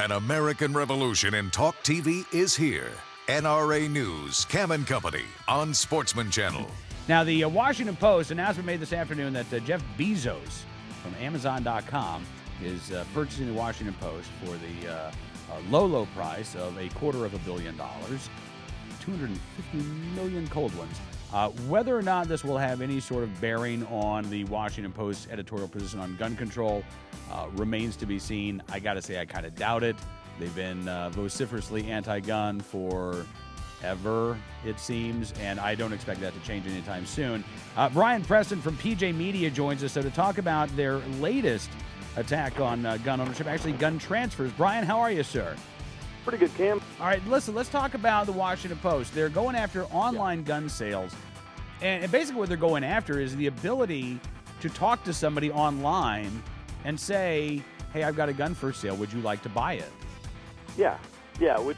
An American revolution in talk TV is here. NRA News, Cam and Company on Sportsman Channel. Now, the Washington Post announcement made this afternoon that Jeff Bezos from Amazon.com is purchasing the Washington Post for the low price of $250 million, 250 million cold ones. Whether or not this will have any sort of bearing on the Washington Post's editorial position on gun control remains to be seen. I got to say, I kind of doubt it. They've been vociferously anti-gun forever, it seems, and I don't expect that to change anytime soon. Brian Preston from PJ Media joins us to talk about their latest attack on gun ownership, actually gun transfers. Brian, how are you, sir? Pretty good, Cam. All right, listen, let's talk about the Washington Post. They're going after online gun sales, and basically what they're going after is the ability to talk to somebody online and say, hey, I've got a gun for sale. Would you like to buy it? Yeah, which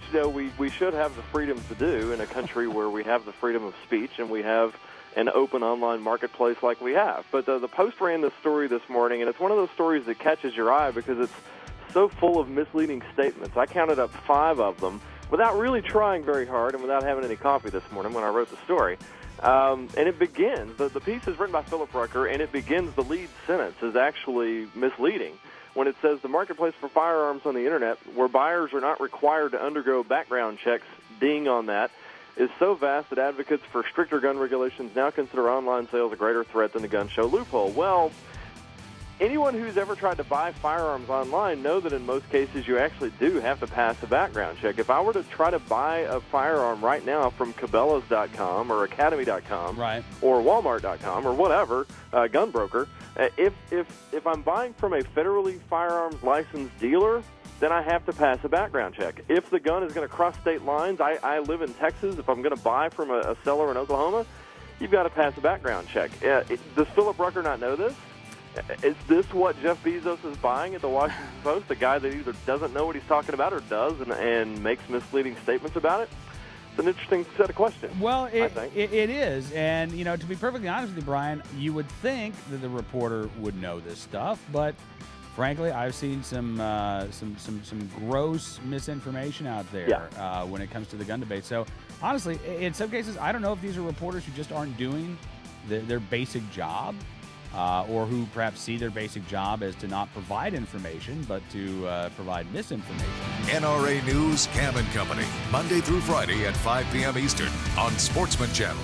we should have the freedom to do in a country where we have the freedom of speech and we have an open online marketplace like we have. But the Post ran this story this morning, and it's one of those stories that catches your eye because it's so full of misleading statements. I counted up 5 of them without really trying very hard and without having any coffee this morning when I wrote the story. And it begins, the piece is written by Philip Rucker, and it begins, the lead sentence is actually misleading when it says the marketplace for firearms on the Internet, where buyers are not required to undergo background checks, ding on that, is so vast that advocates for stricter gun regulations now consider online sales a greater threat than the gun show loophole. Well, anyone who's ever tried to buy firearms online know that in most cases you actually do have to pass a background check. If I were to try to buy a firearm right now from Cabela's.com or Academy.com or Walmart.com or whatever, gun broker, if I'm buying from a federally firearms licensed dealer, then I have to pass a background check. If the gun is going to cross state lines, I live in Texas. If I'm going to buy from a seller in Oklahoma, you've got to pass a background check. Does Philip Rucker not know this? Is this what Jeff Bezos is buying at the Washington Post, a guy that either doesn't know what he's talking about or does and makes misleading statements about it? It's an interesting set of questions. Well, it is. And, you know, to be perfectly honest with you, Brian, you would think that the reporter would know this stuff, but frankly, I've seen some gross misinformation out there when it comes to the gun debate. So, honestly, in some cases, I don't know if these are reporters who just aren't doing their basic job, or who perhaps see their basic job as to not provide information, but to provide misinformation. NRA News, Cam and Company, Monday through Friday at 5 p.m. Eastern on Sportsman Channel.